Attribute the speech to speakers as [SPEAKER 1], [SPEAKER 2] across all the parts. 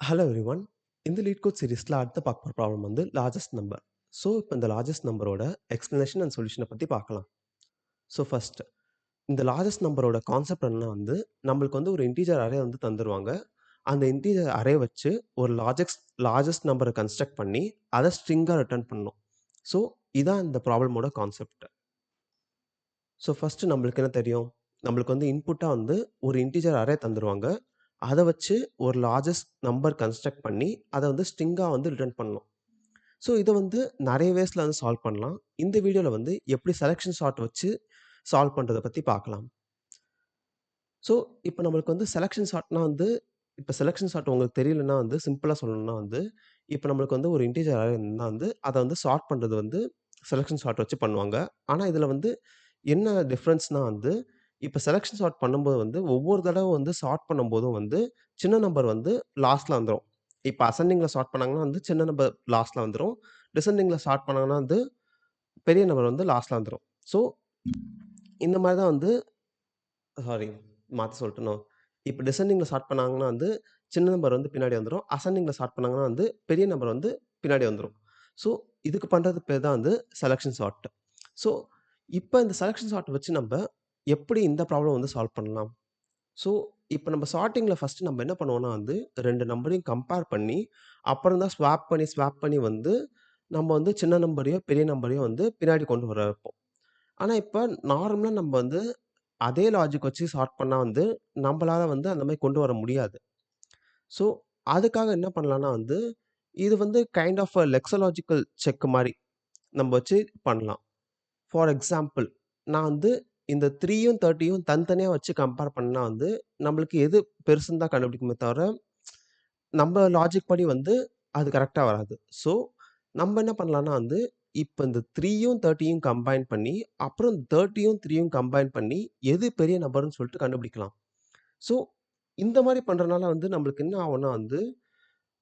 [SPEAKER 1] Hello everyone. இந்த lead code சீரிஸ்ல அடுத்து பார்க்க போற ப்ராப்ளம் வந்து லார்ஜஸ்ட் நம்பர். ஸோ, இப்ப இந்த லார்ஜஸ்ட் நம்பரோட எக்ஸ்ப்ளனேஷன் அண்ட் சொல்யூஷன பத்தி பார்க்கலாம். ஸோ, ஃபர்ஸ்ட் இந்த லார்ஜஸ்ட் நம்பரோட கான்செப்ட் என்னன்னா வந்து, நம்மளுக்கு வந்து ஒரு இன்டிஜர் அரே வந்து தந்துருவாங்க. அந்த இன்டிஜர் அரே வச்சு ஒரு லார்ஜஸ்ட் நம்பர கன்ஸ்ட்ரக்ட் பண்ணி, அத ஸ்ட்ரிங்கா ரிட்டர்ன் பண்ணணும். ஸோ, இதான் இந்த ப்ராப்ளமோட கான்செப்ட். ஸோ, ஃபர்ஸ்ட் நம்மளுக்கு என்ன தெரியும்? நம்மளுக்கு வந்து இன்புட்டா வந்து ஒரு இன்டிஜர் அரே தந்துருவாங்க. அத வச்சு ஒரு லார்ஜஸ்ட் நம்பர் கன்ஸ்ட்ரக்ட் பண்ணி, அத வந்து ஸ்ட்ரிங்கா வந்து ரிட்டர்ன் பண்ணணும். ஸோ, இத வந்து நெறைய வேஸ்ல வந்து சால்வ் பண்ணலாம். இந்த வீடியோல வந்து எப்படி செலக்ஷன் சார்ட் வச்சு சால்வ் பண்றத பத்தி பார்க்கலாம். ஸோ, இப்ப நம்மளுக்கு வந்து செலக்ஷன் சார்ட்னா வந்து இப்ப செலக்ஷன் சார்ட் உங்களுக்கு தெரியலன்னா வந்து சிம்பிளா சொல்லணும்னா வந்து, இப்ப நம்மளுக்கு வந்து ஒரு இன்டிஜர் அரே இருந்தா வந்து, அத வந்து சார்ட் பண்றது வந்து செலக்ஷன் சார்ட் வச்சு பண்ணுவாங்க. ஆனா, இதுல வந்து என்ன டிஃபரன்ஸ்னா வந்து, இப்ப செலக்ஷன் சார்ட் பண்ணும்போது வந்து ஒவ்வொரு தடவ வந்து சார்ட் பண்ணும்போதும் வந்து, சின்ன நம்பர் வந்து லாஸ்ட்ல வந்துரும். இப்ப அசெண்டிங்ல சார்ட் பண்ணாங்கன்னா வந்து சின்ன நம்பர் லாஸ்ட்ல வந்துரும். டிசெண்டிங்ல ஸ்டார்ட் பண்ணாங்கன்னா வந்து, பெரிய நம்பர் வந்து லாஸ்ட்ல வந்துரும். ஸோ, இந்த மாரி தான் வந்து சாரி மாத்தி சொல்ட்டேனோ! இப்ப டிசெண்டிங்ல ஸ்டார்ட் பண்ணாங்கன்னா வந்து, சின்ன நம்பர் வந்து பின்னாடி வந்துரும். அசெண்டிங்ல ஸ்டார்ட் பண்ணாங்கன்னா வந்து, பெரிய நம்பர் வந்து பின்னாடி வந்துரும். ஸோ, இதுக்கு பண்றதுக்கு பேர் தான் வந்து செலக்ஷன் சார்ட். ஸோ, இப்ப இந்த செலக்ஷன் சார்ட் வச்சு நம்ப எப்படி இந்த ப்ராப்ளம் வந்து சால்வ் பண்ணலாம்? ஸோ, இப்ப நம்ம சார்ட்டிங்ல ஃபர்ஸ்ட்டு நம்ம என்ன பண்ணுவோம்னா வந்து, 2 நம்பரையும் கம்பேர் பண்ணி, அப்புறம் தான் ஸ்வாப் பண்ணி வந்து, நம்ம வந்து சின்ன நம்பரையோ, பெரிய நம்பரையோ வந்து பின்னாடி கொண்டு வர வைப்போம். ஆனா, இப்ப நார்மலா நம்ம வந்து அதே லாஜிக் வச்சு சார்ட் பண்ணா வந்து, நம்பளால வந்து அந்த மாரி கொண்டு வர முடியாது. ஸோ, அதுக்காக என்ன பண்ணலாம்னா வந்து, இது வந்து கைண்ட் ஆஃப் அ லெக்ஸாலாஜிக்கல் செக் மாரி நம்ப வச்சு பண்ணலாம். ஃபார் எக்ஸாம்பிள், நான் வந்து இந்த 3யும் 30யும் தனித்தனியா வச்சு கம்பேர் பண்ணா வந்து, நம்மளுக்கு எது பெருசுன்னு தான் கண்டுபிடிக்குமே தவிர, நம்ம லாஜிக் படி வந்து அது கரெக்ட்டா வராது. ஸோ, நம்ம என்ன பண்ணலாம்னா வந்து, இப்ப இந்த 3யும் 30யும் கம்பைன் பண்ணி, அப்புறம் 30யும் 3யும் கம்பைன் பண்ணி, எது பெரிய நம்பர்ன்னு சொல்லிட்டு கண்டுபிடிக்கலாம். ஸோ, இந்த மாரி பண்றனால வந்து நம்மளுக்கு என்ன ஆகும்னா வந்து,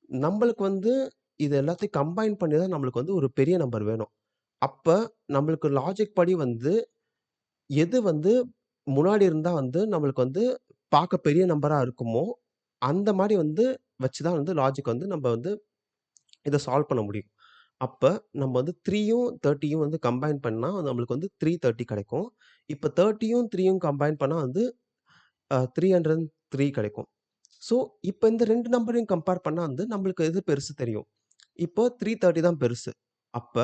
[SPEAKER 1] நம்பளுக்கு வந்து இது எல்லாத்தையும் கம்பைன் பண்ணி தான் நம்மளுக்கு வந்து ஒரு பெரிய நம்பர் வேணும். அப்ப நம்மளுக்கு லாஜிக் படி வந்து எது வந்து முன்னாடி இருந்தா வந்து நம்மளுக்கு வந்து பார்க்க பெரிய நம்பரா இருக்குமோ, அந்த மாரி வந்து வச்சு தான் வந்து லாஜிக் வந்து நம்ம வந்து இத சால்வ் பண்ண முடியும். அப்ப நம்ம வந்து 3யும் 30யும் வந்து கம்பைன் பண்ணா நம்மளுக்கு வந்து 330 கிடைக்கும். இப்ப 30யும் 3யும் கம்பைன் பண்ணா வந்து 303 கிடைக்கும். ஸோ, இப்ப இந்த 2 நம்பரையும் கம்பேர் பண்ணா வந்து நம்மளுக்கு எது பெருசு தெரியும். இப்போ 330 தான் பெருசு. அப்ப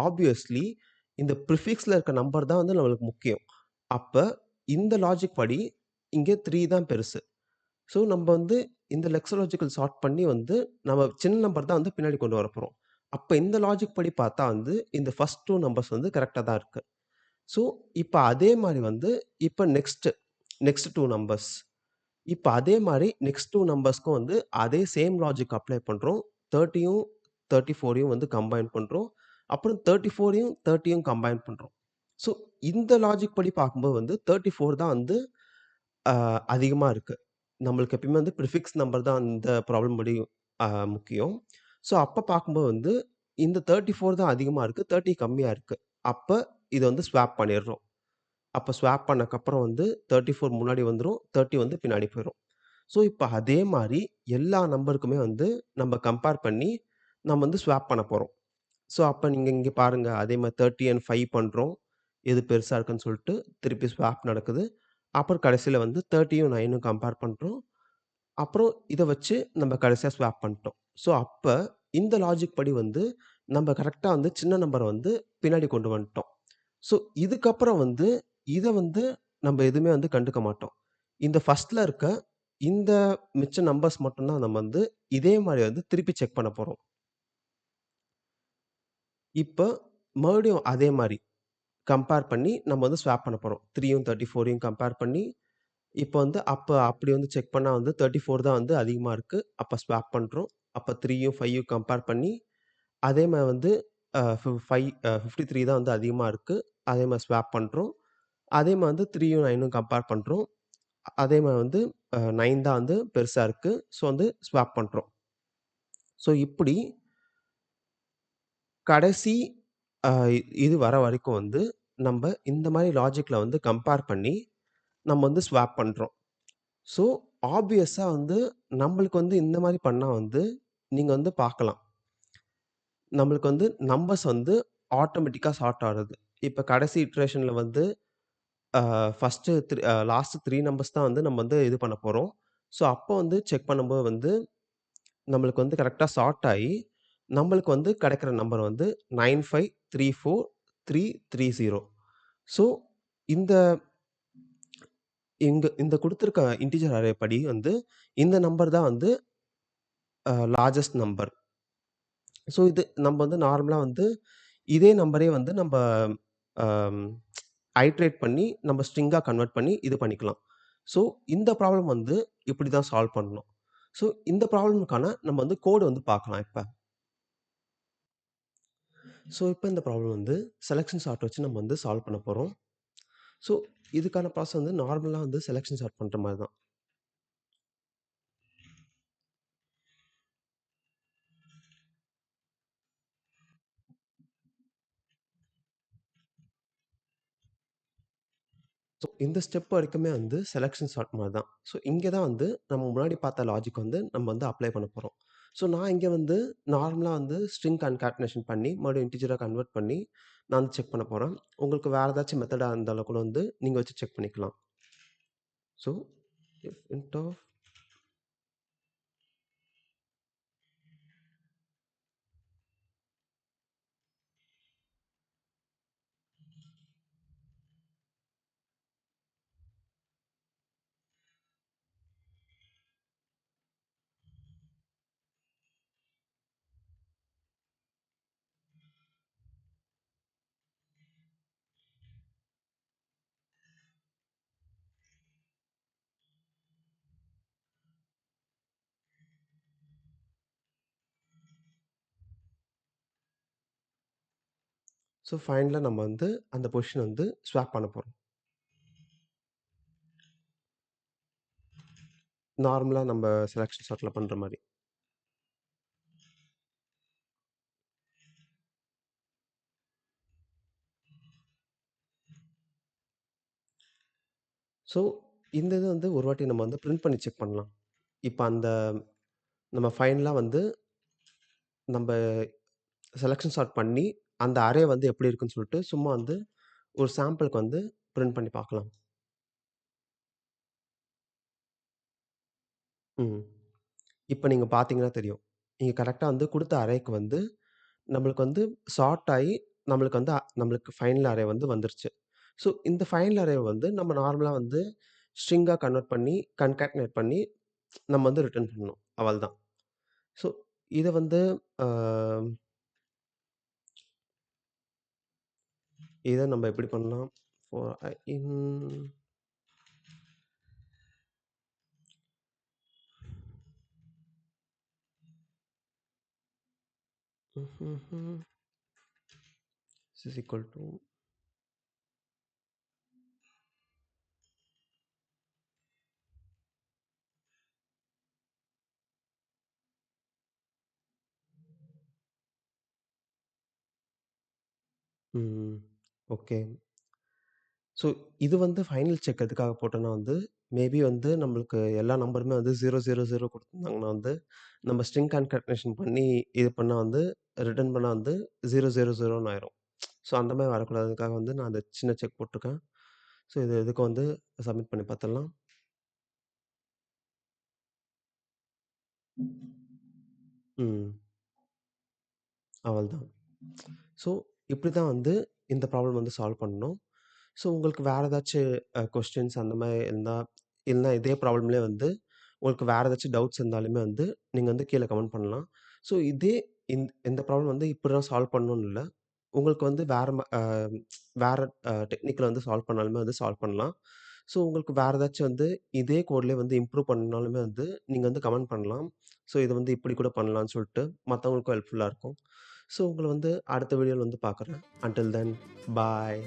[SPEAKER 1] ஆப்வியஸ்லி இந்த பிரிஃபிக்ஸ்ல இருக்க நம்பர் தான் வந்து நம்மளுக்கு முக்கியம். அப்ப இந்த லாஜிக் படி இங்க 3 தான் பெருசு. ஸோ, நம்ப வந்து இந்த லெக்ஸாலாஜிக்கல் சார்ட் பண்ணி வந்து நம்ம சின்ன நம்பர் தான் வந்து பின்னாடி கொண்டு வரப்போறோம். அப்ப இந்த லாஜிக் படி பார்த்தா வந்து இந்த ஃபர்ஸ்ட் 2 நம்பர்ஸ் வந்து கரெக்ட்டா தான் இருக்கு. ஸோ, இப்ப அதே மாரி வந்து இப்ப நெக்ஸ்ட் 2 நம்பர்ஸ். இப்ப அதே மாரி நெக்ஸ்ட் 2 நம்பர்ஸ்க்கும் வந்து அதே சேம் லாஜிக் அப்ளை பண்றோம். 30யும் 34யும் வந்து கம்பைன் பண்றோம். அப்புறம் 34யும் 30யும் கம்பைன் பண்றோம். ஸோ, இந்த லாஜிக் படி பார்க்கும்போது வந்து 34 தான் வந்து அ அதிகமா இருக்கு. நம்மளுக்கு எப்பயுமே வந்து பிரிஃபிக்ஸ் நம்பர் தான் அந்த ப்ராப்ளம் படி அ முக்கியம். ஸோ, அப்ப பார்க்கும்போது வந்து இந்த 34 தான் அதிகமா இருக்கு. 30 கம்மியா இருக்கு. அப்ப இத வந்து ஸ்வாப் பண்ணிடுறோம். அப்ப ஸ்வாப் பண்ணக்கப்புறம் வந்து 34 முன்னாடி வந்துரும். 30 வந்து பின்னாடி போயிரும். ஸோ, இப்ப அதே மாரி எல்லா நம்பருக்குமே வந்து நம்ம கம்பேர் பண்ணி நம்ம வந்து ஸ்வாப் பண்ண போறோம். ஸோ, அப்ப நீங்க இங்க பாருங்க. அதே மாரி 30 அண்ட் 5 பண்றோம். எது பெருசா இருக்குன்னு சொல்ட்டு திருப்பி ஸ்வாப் நடக்குது. அப்புறம் கடைசில வந்து 30யும் 9ம் கம்பேர் பண்றோம். அப்புறம் இத வச்சு நம்ம கடைசியா ஸ்வாப் பண்ணிட்டோம். ஸோ, அப்ப இந்த லாஜிக் படி வந்து நம்ம கரெக்ட்டா வந்து சின்ன நம்பர வந்து பின்னாடி கொண்டு வந்துட்டோம். ஸோ, இதுக்கப்புறம் வந்து இத வந்து நம்ம எதுவுமே வந்து கண்டுக்க மாட்டோம். இந்த ஃபர்ஸ்ட்ல இருக்க இந்த மிச்ச நம்பர்ஸ் மட்டும் தான் நம்ம வந்து இதே மாரி வந்து திருப்பி செக் பண்ண போறோம். இப்ப மறுபடியும் அதே மாரி கம்பேர் பண்ணி நம்ம வந்து ஸ்வாப் பண்ண போறோம். 3யும் 34யும் கம்பேர் பண்ணி, இப்ப வந்து அப்படி வந்து செக் பண்ணா வந்து 34 தான் வந்து அதிகமா இருக்கு. அப்ப ஸ்வாப் பண்றோம். அப்ப 3யும் 5யும் கம்பேர் பண்ணி, அதே மாரி வந்து அ ஃபி 53 தான் வந்து அதிகமா இருக்கு. அதே மாரி ஸ்வாப் பண்றோம். அதே மாரி வந்து 3யும் 9ம் கம்பேர் பண்றோம். அதே மாரி வந்து 9 தான் வந்து பெருசா இருக்கு. ஸோ வந்து ஸ்வாப் பண்றோம். ஸோ இப்படி கடைசி அ இது வர வரைக்கும் வந்து, நம்ப இந்த மாரி லாஜிக்ல வந்து கம்பேர் பண்ணி, நம்ம வந்து ஸ்வாப் பண்றோம். ஸோ, ஆப்வியஸா வந்து நம்மளுக்கு வந்து இந்த மாரி பண்ணா வந்து நீங்க வந்து பார்க்கலாம். நம்மளுக்கு வந்து நம்பர்ஸ் வந்து ஆட்டோமேட்டிக்கா சார்ட் ஆகுது. இப்ப கடைசி இட்டரேஷன்ல வந்து அ ஃபர்ஸ்ட்டு லாஸ்ட் 3 நம்பர்ஸ் தான் வந்து நம்ம வந்து இது பண்ண போறோம். ஸோ, அப்போ வந்து செக் பண்ணும்போது வந்து நம்மளுக்கு வந்து கரெக்ட்டா சார்ட் ஆயி, நம்மளுக்கு வந்து கிடைக்கிற நம்பர் வந்து 9534330. ஸோ, இந்த இந்த குடுத்திருக்க இன்டிஜர் அரே படி வந்து இந்த நம்பர் தான் வந்து லார்ஜஸ்ட் நம்பர். ஸோ, இது நம்ம வந்து நார்மலா வந்து இதே நம்பரே வந்து நம்ப அம் ஐட்ரேட் பண்ணி நம்ம ஸ்ட்ரிங்கா கன்வெர்ட் பண்ணி இது பண்ணிக்கலாம். ஸோ, இந்த ப்ராப்ளம் வந்து இப்படி தான் சால்வ் பண்ணணும். ஸோ, இந்த ப்ராப்ளம்க்கான நம்ம வந்து கோட் வந்து பார்க்கலாம் இப்ப. ஸோ, இப்ப இந்த ப்ராப்ளம் வந்து செலக்ஷன் சார்ட் வச்சு நம்ம வந்து சால்வ் பண்ண போறோம். ஸோ, இதுக்கான ப்ராசஸ் வந்து நார்மலா வந்து செலக்ஷன் சார்ட் பண்ற மாரி தான். ஸோ, இந்த ஸ்டெப் வரைக்குமே வந்து செலக்ஷன் சார்ட் மாரி தான். ஸோ, இங்க தான் வந்து நம்ம முன்னாடி பார்த்த லாஜிக் வந்து நம்ம வந்து அப்ளை பண்ண போறோம். ஸோ, நான் இங்க வந்து நார்மலா வந்து ஸ்ட்ரிங் கான்காட்னேஷன் பண்ணி, மறுபடியும் இன்டிஜரா கன்வெர்ட் பண்ணி, நான் வந்து செக் பண்ண போறேன். உங்களுக்கு வேற ஏதாச்சும் மெத்தடா இருந்தாலும் கூட வந்து நீங்க வச்சு செக் பண்ணிக்கலாம். So, if end of so, ஃபைனலா நம்ம வந்து அந்த பொசிஷன் வந்து ஸ்வாப் பண்ண போறோம். நார்மலா நம்ம செலக்ஷன் சார்ட்ல பண்ற மாரி. ஸோ, இந்த இது வந்து ஒரு வாட்டி நம்ம வந்து பிரிண்ட் பண்ணி செக் பண்ணலாம். இப்ப அந்த நம்ம ஃபைனலா வந்து நம்ப செலக்ஷன் சார்ட் பண்ணி, அந்த அரே வந்து எப்படி இருக்குன்னு சொல்லிட்டு, சும்மா வந்து ஒரு சாம்பிளுக்கு வந்து பிரிண்ட் பண்ணி பார்க்கலாம். ம். இப்ப நீங்க பார்த்தீங்கன்னா தெரியும். நீங்க கரெக்ட்டா வந்து குடுத்த அரேக்கு வந்து, நம்மளுக்கு வந்து சார்ட் ஆயி, நம்மளுக்கு வந்து நம்மளுக்கு ஃபைனல் அரே வந்து வந்துருச்சு. ஸோ, இந்த ஃபைனல் அரேவ வந்து நம்ம நார்மலா வந்து ஸ்ட்ரிங்கா கன்வெர்ட் பண்ணி, கன்காட்னேட் பண்ணி, நம்ம வந்து ரிட்டர்ன் பண்ணணும். அவ்வளதான். ஸோ, இத வந்து அ இத நம்ம எப்படி பண்ணலாம்? ஃபார் ஐ இன் ம்ஹ்ஹ்ம். திஸ் இஸ் ஈக்குவல் டூ ம். ஓகே. ஸோ, இது வந்து ஃபைனல் செக் எதுக்காக போட்டோம்னா வந்து, மேபி வந்து நம்மளுக்கு எல்லா நம்பருமே வந்து 0, 0, 0 குடுத்துருந்தாங்கன்னா வந்து, நம்ம ஸ்ட்ரிங் கான்காட்னேஷன் பண்ணி இது பண்ணா வந்து, ரிட்டர்ன் பண்ணா வந்து 0, 0, 0ன்னு ஆயிரும். ஸோ, அந்த மாரி வரக்கூடாதுக்காக வந்து நான் அந்த சின்ன செக் போட்டுருக்கேன். ஸோ, இது இதுக்கு வந்து சப்மிட் பண்ணி பார்த்துடலாம். ம். அவ்வளதான். ஸோ, இப்படி தான் வந்து இந்த ப்ராப்ளம் வந்து சால்வ் பண்ணணும். ஸோ, உங்களுக்கு வேற ஏதாச்சு கொஸ்டின்ஸ் அந்த மாரி இருந்தா, இல்லன்னா இதே ப்ராப்ளம்லயே வந்து உங்களுக்கு வேற ஏதாச்சும் டவுட்ஸ் இருந்தாலுமே வந்து, நீங்க வந்து கீழ கமெண்ட் பண்ணலாம். ஸோ, இதே இந்த ப்ராப்ளம் வந்து இப்படி தான் சால்வ் பண்ணணும்னு இல்ல. உங்களுக்கு வந்து வேற டெக்னிக்ல வந்து சால்வ் பண்ணாலுமே வந்து சால்வ் பண்ணலாம். ஸோ, உங்களுக்கு வேற ஏதாச்சும் வந்து இதே கோட்லயே வந்து இம்ப்ரூவ் பண்ணணும்னாலுமே வந்து நீங்க வந்து கமெண்ட் பண்ணலாம். ஸோ, இத வந்து இப்படி கூட பண்ணலாம்னு சொல்லிட்டு மத்தவங்களுக்கும் ஹெல்ப்ஃபுல்லா இருக்கும். ஸோ, உங்கள வந்து அடுத்த வீடியோல வந்து பார்க்குறேன். அன்டில் தென் பாய்.